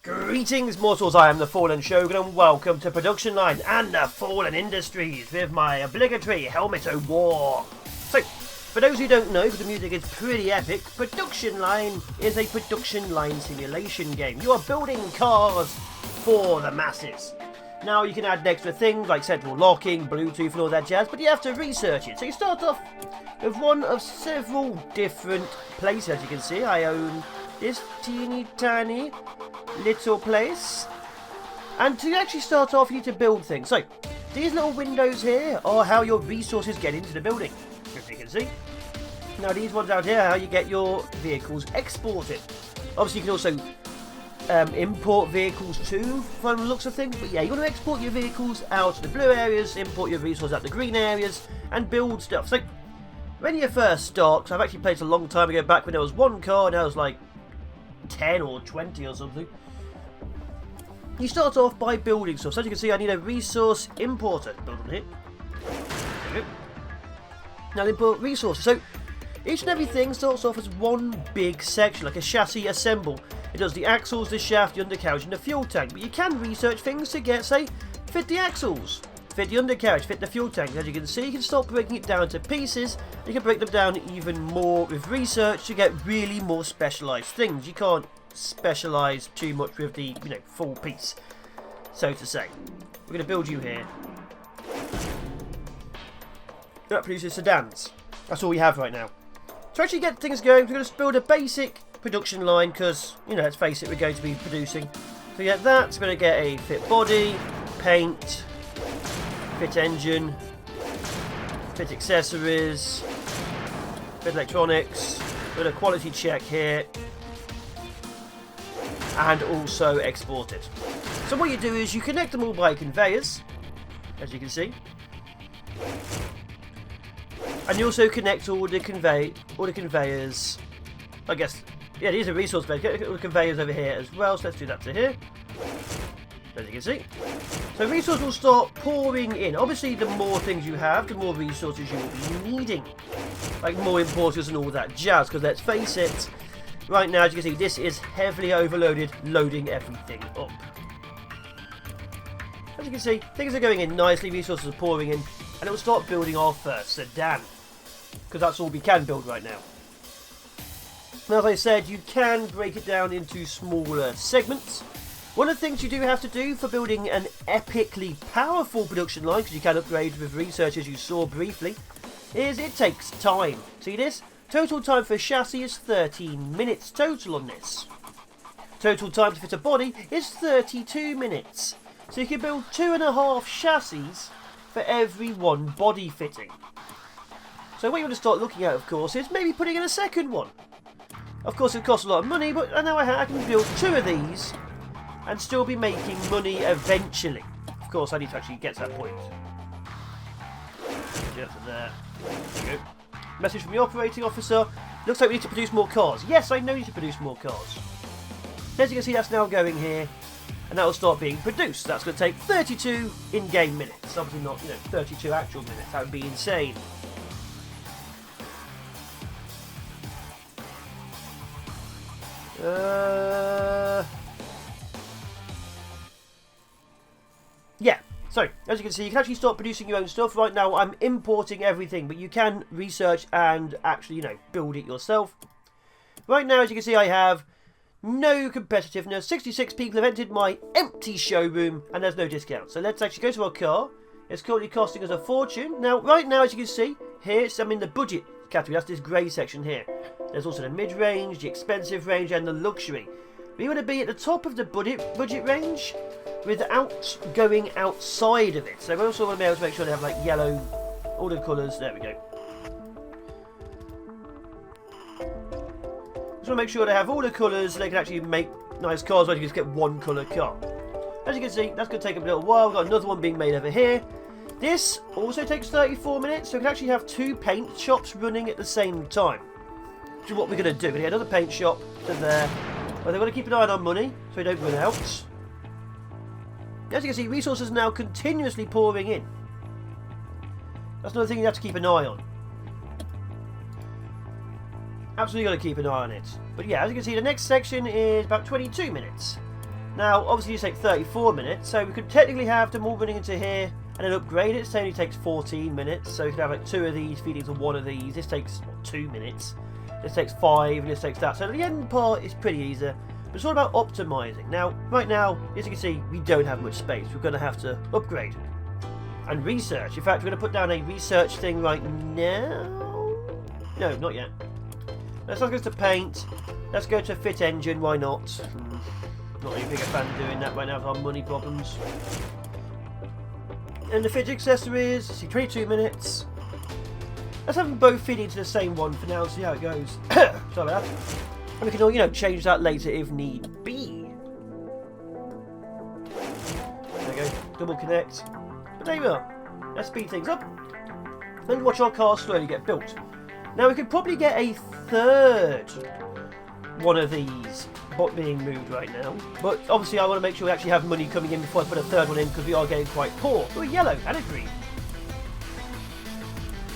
Greetings mortals, I am the Fallen Shogun and welcome to Production Line and the Fallen Industries with my obligatory Helmet o' War. So, for those who don't know, because the music is pretty epic, Production Line is a production line simulation game. You are building cars for the masses. Now you can add extra things like central locking, Bluetooth and all that jazz, but you have to research it. So you start off with one of several different places. As you can see, I own this teeny tiny little place, and to actually start off you need to build things. So these little windows here are how your resources get into the building, as you can see. Now these ones out here are how you get your vehicles exported. Obviously you can also import vehicles too from the looks of things, but yeah, you want to export your vehicles out to the blue areas, import your resources out to the green areas and build stuff. So when you first start, I've actually played a long time ago, back when there was one car and I was like 10 or 20 or something. You start off by building stuff. So as you can see, I need a resource importer. Build on here. There we go. Now import resources. So each and everything starts off as one big section, like a chassis assemble. It does the axles, the shaft, the undercarriage and the fuel tank. But you can research things to get, say, fit the axles, fit the undercarriage, fit the fuel tank. As you can see, you can start breaking it down to pieces. You can break them down even more with research to get really more specialised things. You can't specialise too much with the, full piece, so to say. We're going to build you here. That produces sedans. That's all we have right now. To actually get things going, we're going to build a basic production line because, let's face it, we're going to be producing. To get that, we're going to get a fit body, paint, fit engine, fit accessories, fit electronics, with a quality check here, and also export it. So what you do is you connect them all by conveyors, as you can see, and you also connect all the conveyors. I guess, yeah, these are resource conveyors. Get all the conveyors over here as well. So let's do that to here. As you can see, so resources will start pouring in. Obviously, the more things you have, the more resources you will be needing, like more importers and all that jazz. Because let's face it, right now, as you can see, this is heavily overloaded, loading everything up. As you can see, things are going in nicely, resources are pouring in, and it will start building our first sedan, because that's all we can build right now. Now, as I said, you can break it down into smaller segments. One of the things you do have to do for building an epically powerful production line, because you can upgrade with research as you saw briefly, is it takes time. See this? Total time for a chassis is 13 minutes total on this. Total time to fit a body is 32 minutes. So you can build 2.5 chassis for every one body fitting. So what you want to start looking at, of course, is maybe putting in a second one. Of course, it costs a lot of money, but now I can build 2 of these and still be making money eventually. Of course, I need to actually get to that point. Get to there. There we go. Message from the operating officer. Looks like we need to produce more cars. Yes, I know we need to produce more cars. As you can see, that's now going here, and that will start being produced. That's going to take 32 in-game minutes. Obviously not, 32 actual minutes. That would be insane. Yeah, so as you can see, you can actually start producing your own stuff. Right now I'm importing everything, but you can research and actually, build it yourself. Right now, as you can see, I have no competitiveness. 66 people have entered my empty showroom and there's no discount. So let's actually go to our car. It's currently costing us a fortune. Now, right now, as you can see, here I'm in the budget category. That's this grey section here. There's also the mid-range, the expensive range and the luxury. We want to be at the top of the budget range without going outside of it. So we also want to be able to make sure they have like yellow, all the colours. There we go. Just want to make sure they have all the colours so they can actually make nice cars where you can just get one colour car. As you can see, that's going to take a little while. We've got another one being made over here. This also takes 34 minutes, so we can actually have 2 paint shops running at the same time. Which is what we're going to do. We're going to get another paint shop to there. Well, they've got to keep an eye on our money so we don't run out. As you can see, resources are now continuously pouring in. That's another thing you have to keep an eye on. Absolutely got to keep an eye on it. But yeah, as you can see, the next section is about 22 minutes. Now, obviously, these take 34 minutes, so we could technically have them all running into here and then upgrade it. So it only takes 14 minutes, so we could have like 2 of these feeding to 1 of these. This takes 2 minutes. This takes 5, and this takes that. So the end part is pretty easy. But it's all about optimizing. Now, right now, as you can see, we don't have much space. We're going to have to upgrade. And research. In fact, we're going to put down a research thing right now. No, not yet. Let's not go to paint. Let's go to fit engine. Why not? Not really big a fan of doing that right now with our money problems. And the fit accessories. See, 22 minutes. Let's have them both feed into the same one for now. See how it goes. Sorry about that. And we can all, you know, change that later if need be. There we go. Double connect. But there we are. Let's speed things up. And watch our car slowly get built. Now we could probably get a third one of these being moved right now. But obviously I want to make sure we actually have money coming in before I put a third one in, because we are getting quite poor. Oh, a yellow and a green.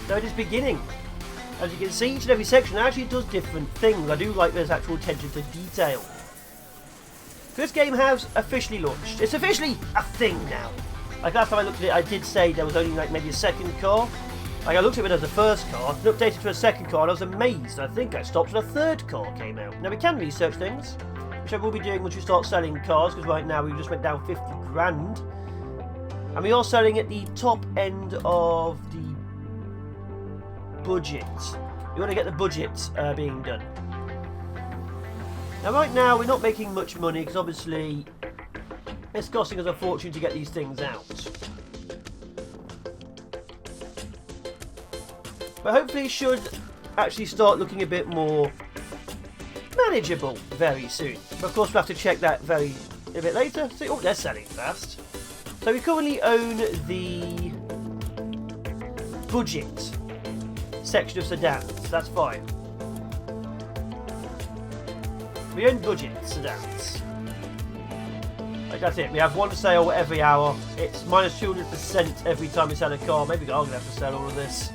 So it is beginning. As you can see, each and every section actually does different things. I do like there's actual attention to detail. This game has officially launched. It's officially a thing now. Like last time I looked at it, I did say there was only like maybe a second car. Like I looked at it as a first car, and updated to a second car, and I was amazed. I think I stopped when a third car came out. Now we can research things, which I will be doing once we start selling cars, because right now we just went down 50 grand. And we are selling at the top end of the budget. We want to get the budget being done. Now right now we're not making much money, because obviously it's costing us a fortune to get these things out. But hopefully it should actually start looking a bit more manageable very soon. But of course we'll have to check that a bit later. See, oh, they're selling fast. So we currently own the budget section of sedans. That's fine. We own budget sedans. Like that's it. We have one sale every hour. It's minus 200% every time we sell a car. Maybe I'm going to have to sell all of this.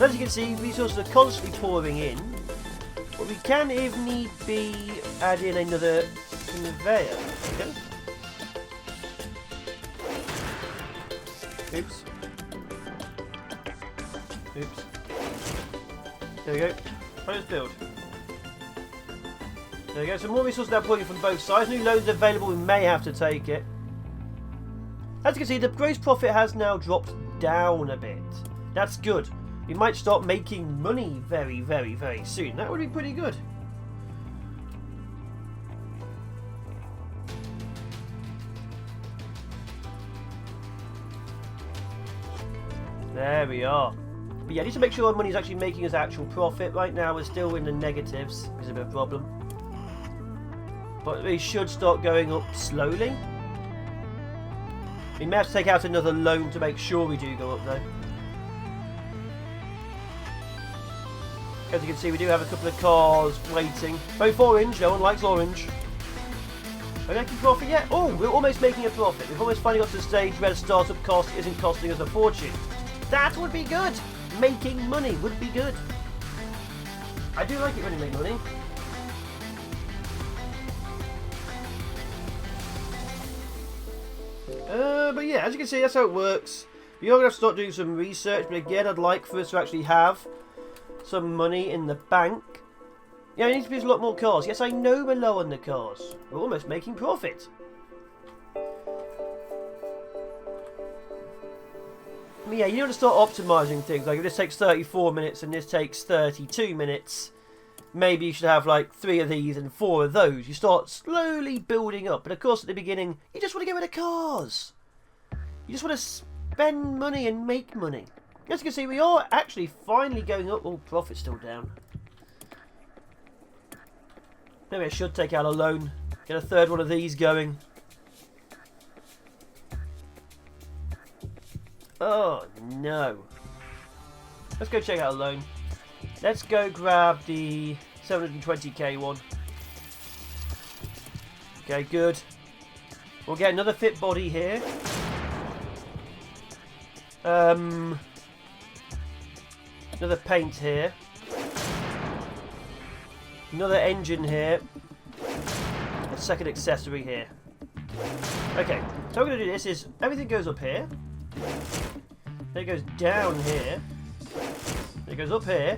As you can see, resources are constantly pouring in, but we can, if need be, add in another conveyor. Okay. Oops. Oops. There we go. Let's build. There we go. So more resources now pouring in from both sides. New loans available. We may have to take it. As you can see, the gross profit has now dropped down a bit. That's good. We might start making money very, very, very soon. That would be pretty good. There we are. But yeah, I need to make sure our money is actually making us actual profit. Right now we're still in the negatives, which is a bit of a problem. But we should start going up slowly. We may have to take out another loan to make sure we do go up though. As you can see, we do have a couple of cars waiting. Both orange, no one likes orange. Are we making profit yet? Oh, we're almost making a profit. We've almost finally got to the stage where the startup cost isn't costing us a fortune. That would be good. Making money would be good. I do like it when you make money. But yeah, as you can see, that's how it works. We are going to have to start doing some research, but again, I'd like for us to actually have some money in the bank. Yeah, it needs to be a lot more cars. Yes, I know we're low on the cars. We're almost making profit. But yeah, you want to start optimising things. Like if this takes 34 minutes and this takes 32 minutes, maybe you should have like 3 of these and 4 of those. You start slowly building up. But of course, at the beginning, you just want to get rid of cars. You just want to spend money and make money. As you can see, we are actually finally going up. Oh, profit's still down. Maybe I should take out a loan. Get a third one of these going. Oh, no. Let's go check out a loan. Let's go grab the 720k one. Okay, good. We'll get another fit body here. Another paint here. Another engine here. A second accessory here. Okay, so what we're going to do this is everything goes up here. Then it goes down here. Then it goes up here.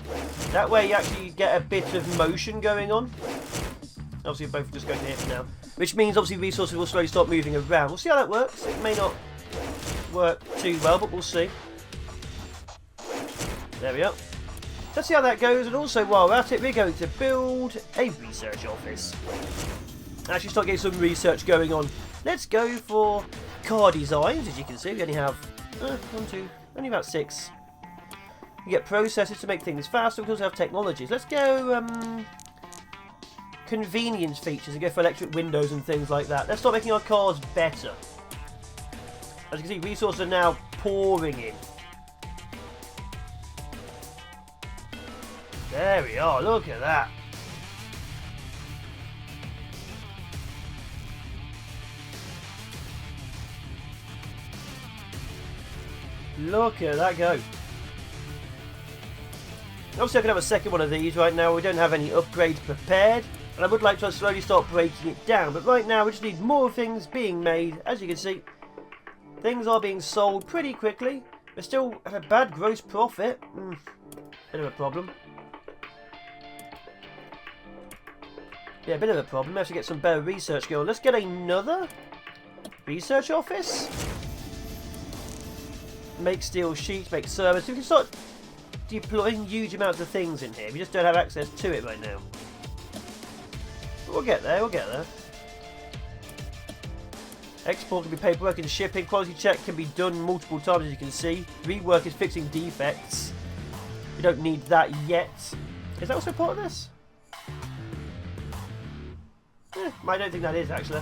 That way you actually get a bit of motion going on. Obviously both just go to here for now. Which means obviously resources will slowly start moving around. We'll see how that works. It may not work too well, but we'll see. There we are. Let's see how that goes, and also while we're at it, we're going to build a research office. Actually start getting some research going on. Let's go for car designs. As you can see, we only have only about 6. You get processes to make things faster. We also have technologies. Let's go convenience features and go for electric windows and things like that. Let's start making our cars better. As you can see, resources are now pouring in. There we are, look at that. Look at that go. Obviously I can have a second one of these right now. We don't have any upgrades prepared. And I would like to slowly start breaking it down. But right now we just need more things being made. As you can see, things are being sold pretty quickly. We're still at a bad gross profit. Bit of a problem. Yeah, a bit of a problem. We have to get some better research going. Let's get another research office. Make steel sheets, make servers. So we can start deploying huge amounts of things in here. We just don't have access to it right now. But we'll get there, we'll get there. Export can be paperwork and shipping. Quality check can be done multiple times, as you can see. Rework is fixing defects. We don't need that yet. Is that also part of this? I don't think that is, actually.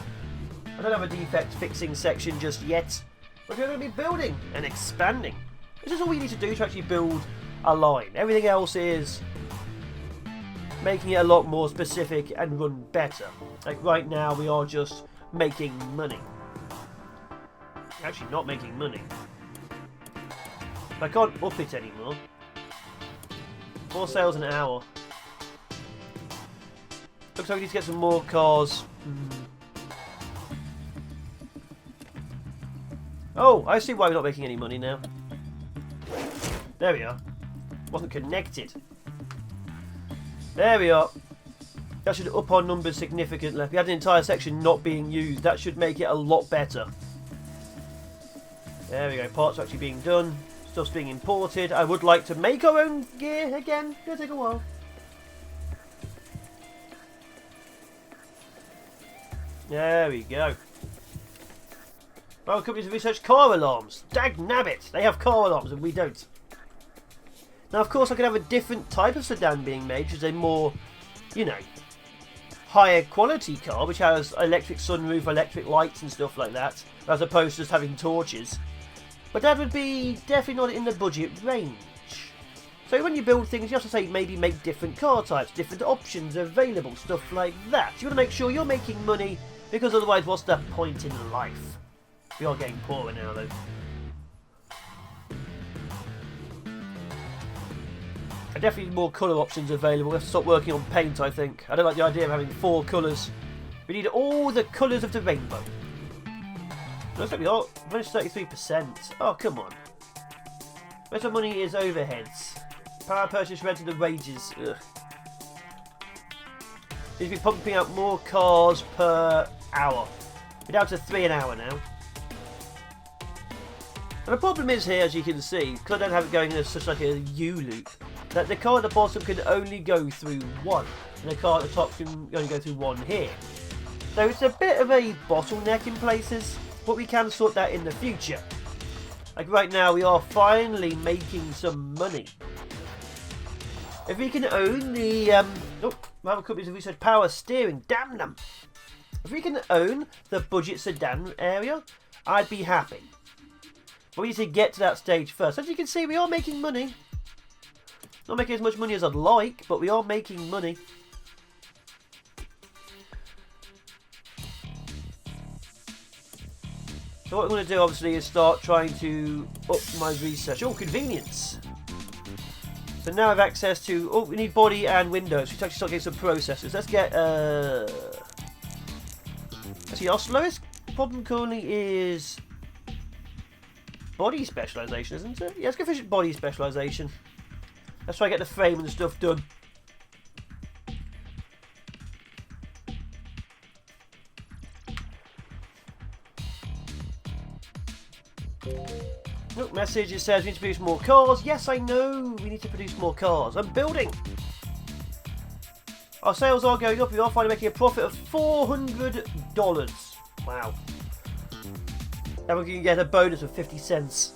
I don't have a defect fixing section just yet. But we're going to be building and expanding. This is all we need to do to actually build a line. Everything else is making it a lot more specific and run better. Like right now we are just making money. Actually not making money. I can't up it anymore. 4 sales an hour. Looks like we need to get some more cars. Oh, I see why we're not making any money now. There we are. Wasn't connected. There we are. That should up our numbers significantly. We had an entire section not being used. That should make it a lot better. There we go. Parts are actually being done. Stuff's being imported. I would like to make our own gear again. It'll take a while. There we go. Well, companies have researched car alarms. Dag nabbit! They have car alarms and we don't. Now, of course, I could have a different type of sedan being made, which is a more, you know, higher quality car, which has electric sunroof, electric lights and stuff like that, as opposed to just having torches. But that would be definitely not in the budget range. So when you build things, you have to say maybe make different car types, different options available, stuff like that. You want to make sure you're making money, because otherwise what's the point in life? We are getting poorer now though. I definitely need more colour options available. We have to stop working on paint, I think. I don't like the idea of having 4 colours. We need all the colours of the rainbow. Looks like we are minus 33%. Oh, come on. Most of the money is overheads. Power purchase, rent and the wages. Ugh. Need to be pumping out more cars per hour. We're down to 3 an hour now. And the problem is here, as you can see, because I don't have it going in such like a U-loop, that the car at the bottom can only go through 1, and the car at the top can only go through 1 here. So it's a bit of a bottleneck in places, but we can sort that in the future. Like right now, we are finally making some money. If we can own the rival companies have researched power steering, damn them. If we can own the budget sedan area, I'd be happy. But we need to get to that stage first. As you can see, we are making money. Not making as much money as I'd like, but we are making money. So what I'm going to do, obviously, is start trying to up my research. Oh, convenience. So now I have access to... Oh, we need body and windows. We can actually start getting some processors. Let's get... Actually, our slowest problem currently is body specialisation, isn't it? Yeah, let's go for body specialisation. Let's try to get the frame and stuff done. Look, message, it says we need to produce more cars. Yes, I know we need to produce more cars. I'm building. Our sales are going up. We are finally making a profit of $400. Wow. And we're going to get a bonus of 50 cents.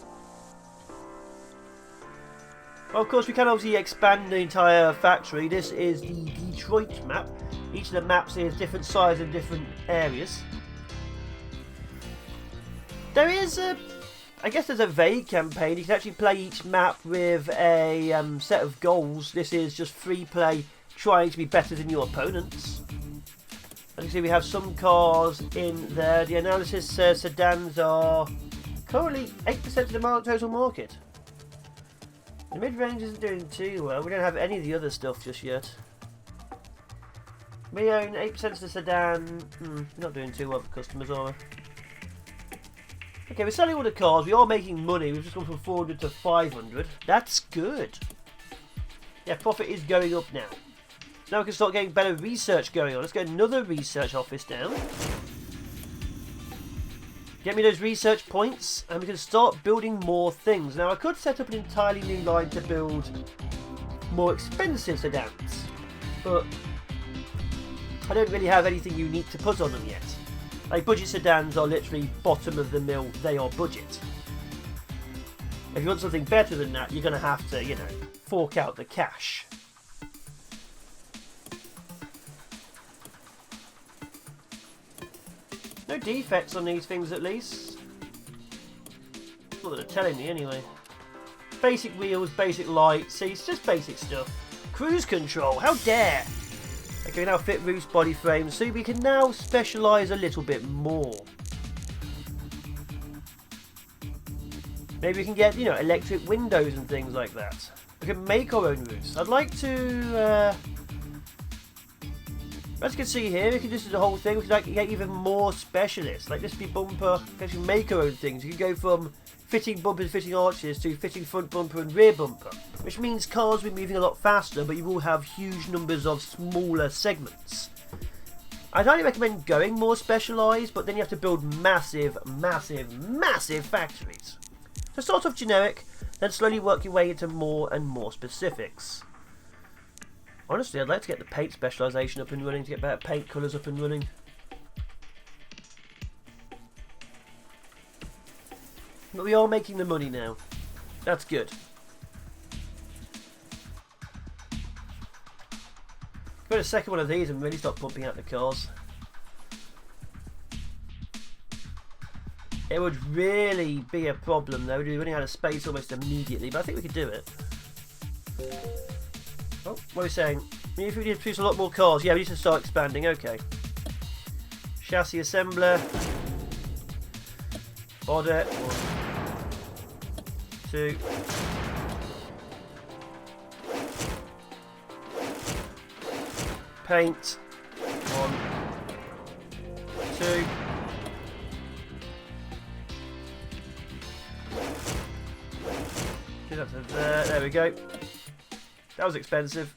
Well, of course, we can obviously expand the entire factory. This is the Detroit map. Each of the maps is different size and different areas. There is a... I guess there's a vague campaign. You can actually play each map with a set of goals. This is just free play, trying to be better than your opponents. As you can see, we have some cars in there. The analysis says sedans are currently 8% of the total market. The mid-range isn't doing too well. We don't have any of the other stuff just yet. We own 8% of the sedan. Not doing too well for customers, are we? Okay, we're selling all the cars. We are making money. We've just gone from 400 to 500. That's good. Yeah, profit is going up now. Now we can start getting better research going on. Let's get another research office down. Get me those research points, and we can start building more things. Now, I could set up an entirely new line to build more expensive sedans, but I don't really have anything unique to put on them yet. Like, budget sedans are literally bottom of the mill. They are budget. If you want something better than that, you're going to have to, you know, fork out the cash. No defects on these things, at least. Not that they're telling me, anyway. Basic wheels, basic lights. See, it's just basic stuff. Cruise control, how dare! Okay, we now fit roofs, body frames, so we can now specialise a little bit more. Maybe we can get, you know, electric windows and things like that. We can make our own roofs. I'd like to... as you can see here, we can just do the whole thing. We can like, get even more specialists. Like this be bumper, we can actually make our own things. You can go from fitting bumpers, fitting arches, to fitting front bumper and rear bumper. Which means cars will be moving a lot faster, but you will have huge numbers of smaller segments. I'd highly recommend going more specialised, but then you have to build massive, massive, massive factories. So start off generic, then slowly work your way into more and more specifics. Honestly, I'd like to get the paint specialisation up and running, to get better paint colours up and running. But we are making the money now. That's good. Got a second one of these and really start pumping out the cars. It would really be a problem though. We'd be running out of space almost immediately, but I think we could do it. Oh, what are we saying? If we need to produce a lot more cars, yeah, we need to start expanding. Okay. Chassis assembler. Body. 1, 2. Paint. 1, 2. Get up to there. There we go. That was expensive.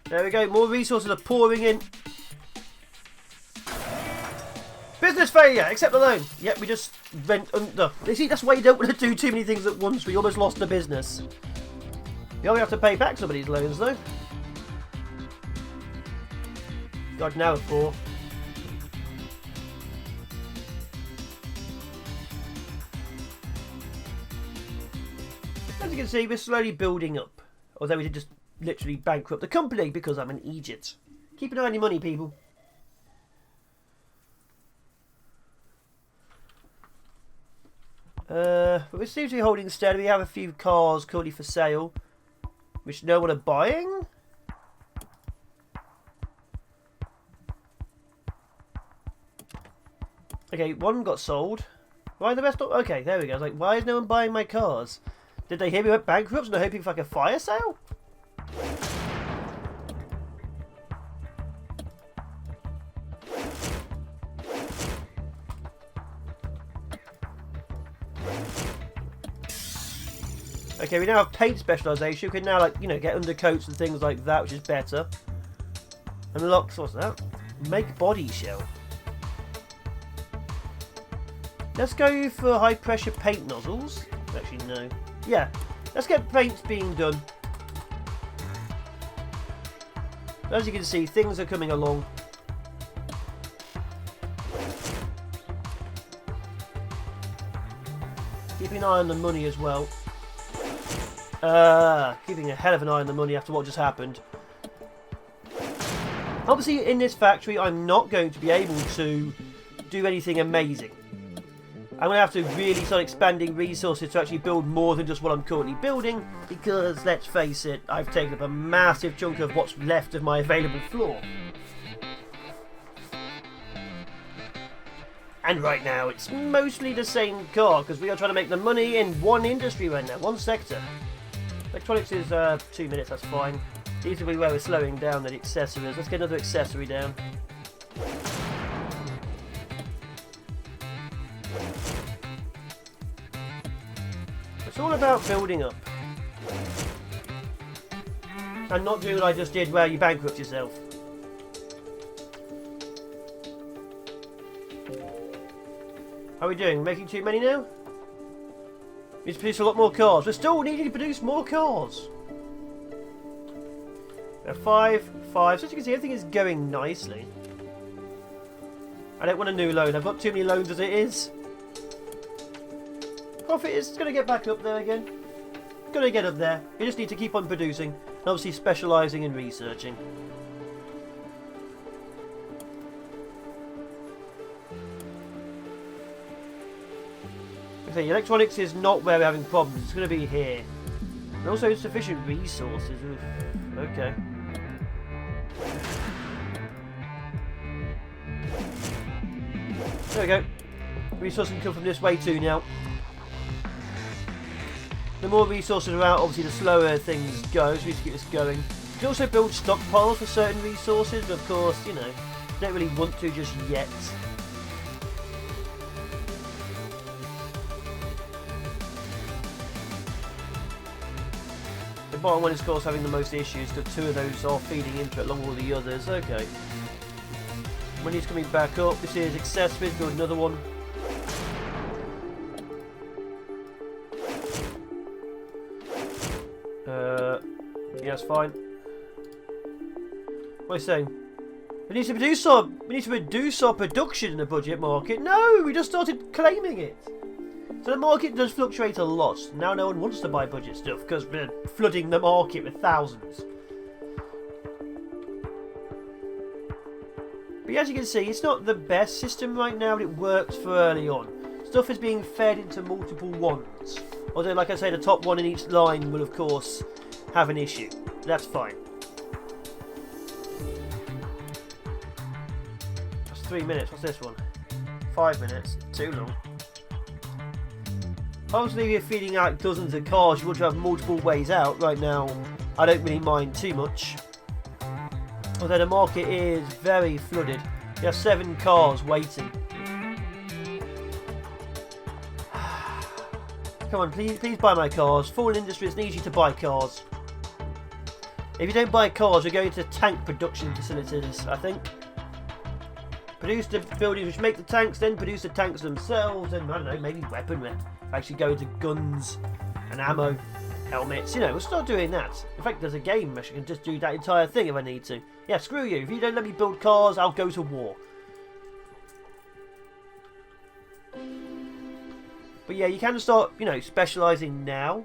There we go. More resources are pouring in. Business failure. Accept the loan. Yep, we just went under. You see, that's why you don't want to do too many things at once. We almost lost the business. You only have to pay back some of these loans, though. God, now 4. As you can see, we're slowly building up. Although we did just literally bankrupt the company because I'm an idiot. Keep an eye on your money, people. But we seem to be holding steady. We have a few cars currently for sale, which no one are buying. Okay, one got sold. Why the rest? Okay, there we go. I was like, why is no one buying my cars? Did they hear we went bankrupt and they're hoping for like a fire sale? Okay, we now have paint specialisation. We can now, like, you know, get undercoats and things like that, which is better. Unlocks, what's that? Make body shell. Let's go for high pressure paint nozzles. Actually, no. Yeah, let's get paints being done. As you can see, things are coming along. Keeping an eye on the money as well. Keeping a hell of an eye on the money after what just happened. Obviously, in this factory, I'm not going to be able to do anything amazing. I'm going to have to really start expanding resources to actually build more than just what I'm currently building, because, let's face it, I've taken up a massive chunk of what's left of my available floor. And right now, it's mostly the same car, because we are trying to make the money in one industry right now, one sector. Electronics is 2 minutes, that's fine. These will be where we're slowing down the accessories. Let's get another accessory down. It's all about building up. And not doing what I just did where you bankrupt yourself. How are we doing? Making too many now? We need to produce a lot more cars. We're still needing to produce more cars. We have 5. So as you can see, everything is going nicely. I don't want a new loan. I've got too many loans as it is. Profit is going to get back up there again. Going to get up there. You just need to keep on producing. And obviously specialising and researching. Okay, electronics is not where we're having problems. It's going to be here. And also insufficient resources. Oof. Okay. There we go. Resources can come from this way too now. The more resources are out, obviously the slower things go, so we need to keep this going. You can also build stockpiles for certain resources, but of course, you know, don't really want to just yet. The bottom one is of course having the most issues, because 2 of those are feeding into it along with all the others. Okay. Money's coming back up. This is accessories, build another one. Yeah, that's fine. What are you saying? We need to reduce our production in the budget market. No, we just started claiming it. So the market does fluctuate a lot. Now no one wants to buy budget stuff because we're flooding the market with thousands. But as you can see, it's not the best system right now, but it works for early on. Stuff is being fed into multiple ones. Although, like I say, the top one in each line will, of course, have an issue. That's fine. That's 3 minutes. What's this one? 5 minutes. Too long. Obviously, if you're feeding out dozens of cars, you want to have multiple ways out. Right now, I don't really mind too much. Although the market is very flooded. You have 7 cars waiting. Come on, please buy my cars. Fallen Industries needs you to buy cars. If you don't buy cars, we're going to tank production facilities, I think. Produce the buildings which make the tanks, then produce the tanks themselves, and I don't know, maybe weaponry. Actually go into guns and ammo, helmets, you know, we'll start doing that. In fact, there's a game where I can just do that entire thing if I need to. Yeah, screw you. If you don't let me build cars, I'll go to war. But yeah, you can start, you know, specialising now.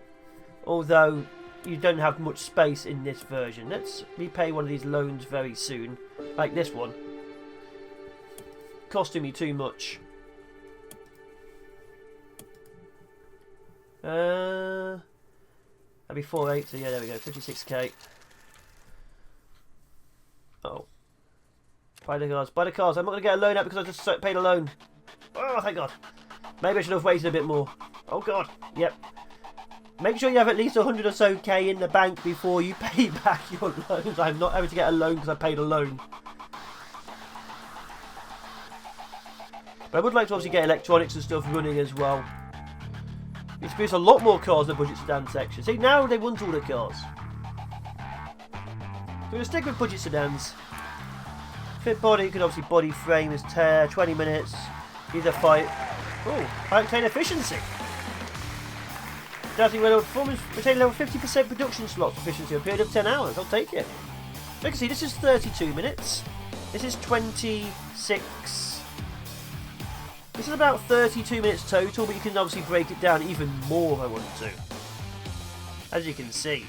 Although you don't have much space in this version. Let's repay one of these loans very soon. Like this one. Costing me too much. That'd be 4.8, so yeah, there we go, 56k. Oh. Buy the cars, buy the cars. I'm not going to get a loan out because I just paid a loan. Oh, thank God. Maybe I should have waited a bit more. Oh God, yep. Make sure you have at least 100 or so K in the bank before you pay back your loans. I'm not able to get a loan because I paid a loan. But I would like to obviously get electronics and stuff running as well. You produce a lot more cars in the budget sedan section. See, now they want all the cars. So we're going to stick with budget sedans. Fit body, can obviously body frame is 20 minutes. Either fight. Oh, high octane efficiency. Doubting level performance, retain level 50% production slots efficiency a period of 10 hours. I'll take it. You can see this is 32 minutes. This is 26. This is about 32 minutes total, but you can obviously break it down even more if I want to. As you can see.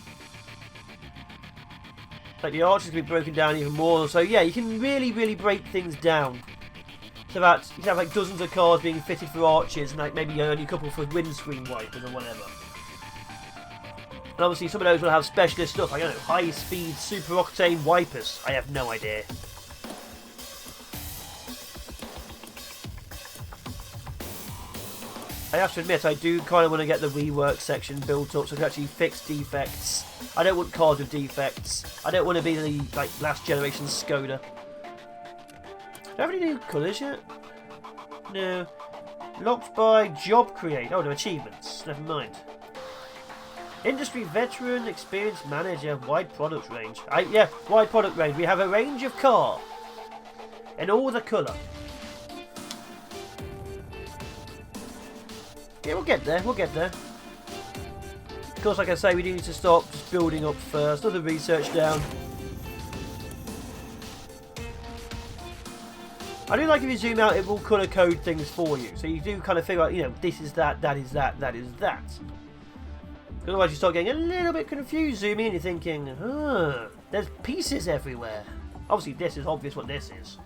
Like the arches can be broken down even more, so yeah, you can really break things down. So that you can have like dozens of cars being fitted for arches, and like maybe only a couple for windscreen wipers or whatever. And obviously some of those will have specialist stuff, like I don't know, high speed super octane wipers. I have no idea. I have to admit, I do kind of want to get the rework section built up so I can actually fix defects. I don't want cars with defects. I don't want to be the like last generation Skoda. Do I have any new colours yet? No. Locked by job create. Oh, no, achievements. Never mind. Industry veteran, experienced manager, wide product range. Yeah, wide product range. We have a range of car in all the colour. Yeah, we'll get there, we'll get there. Of course, like I say, we do need to start just building up first, all the research down. I do like if you zoom out, it will colour code things for you. So you do kind of figure out, you know, this is that, that is that, that is that. Otherwise you start getting a little bit confused zooming in, you're thinking, there's pieces everywhere. Obviously this is obvious what this is.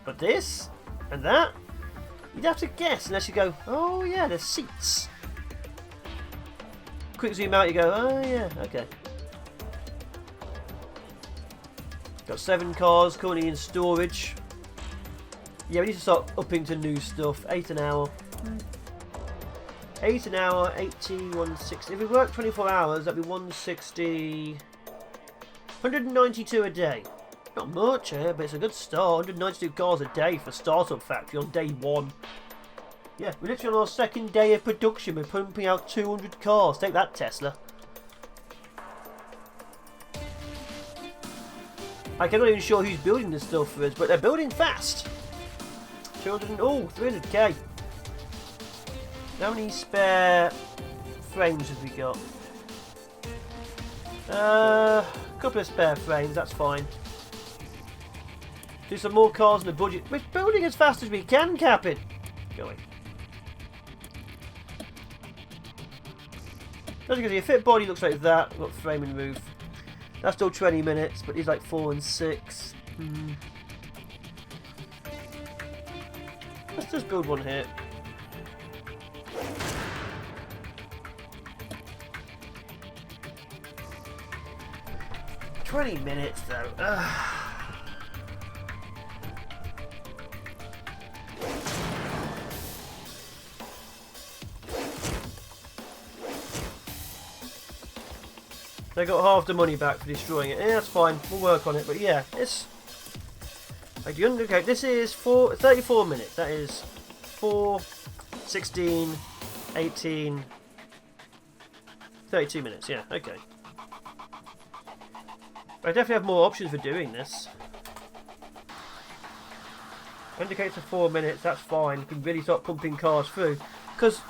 But this, and that, you'd have to guess unless you go, oh yeah, there's seats. Quick zoom out, you go, oh yeah, okay. Got 7 cars currently in storage. Yeah, we need to start upping to new stuff. 8 an hour. 8 an hour, 80, 160. If we work 24 hours, that'd be 160. 192 a day. Not much here, but it's a good start. 192 cars a day for Startup Factory on day 1. Yeah, we're literally on our second day of production. We're pumping out 200 cars. Take that, Tesla. I'm not even sure who's building this stuff for us, but they're building fast. 200, oh, 300k. How many spare frames have we got? A couple of spare frames, that's fine. Do some more cars in the budget. We're building as fast as we can, Captain. Going. As you can see, a fit body looks like that. We've got frame and roof. That's still 20 minutes, but these like 4 and 6. Let's just build one here. $20 minutes though. They got half the money back for destroying it. Yeah, that's fine. We'll work on it. But yeah, it's like the okay. This is 34 minutes. That is 4, 16, 18, 32 minutes. Yeah, okay. I definitely have more options for doing this. Indicates for 4 minutes. That's fine. You can really start pumping cars through because.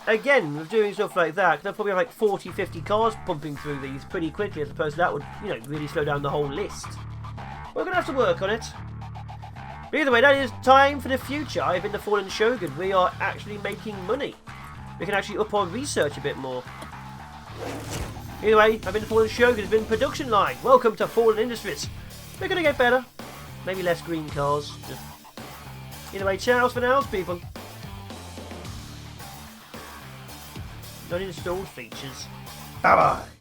Again, with doing stuff like that, they'll probably have like 40, 50 cars pumping through these pretty quickly, as opposed to that would, you know, really slow down the whole list. We're going to have to work on it. But either way, that is time for the future. I've been the Fallen Shogun. We are actually making money. We can actually up our research a bit more. Either way, I've been the Fallen Shogun. It's been Production Line. Welcome to Fallen Industries. We're going to get better. Maybe less green cars. Either way, ciao for now, people. Not installed features. Bye bye.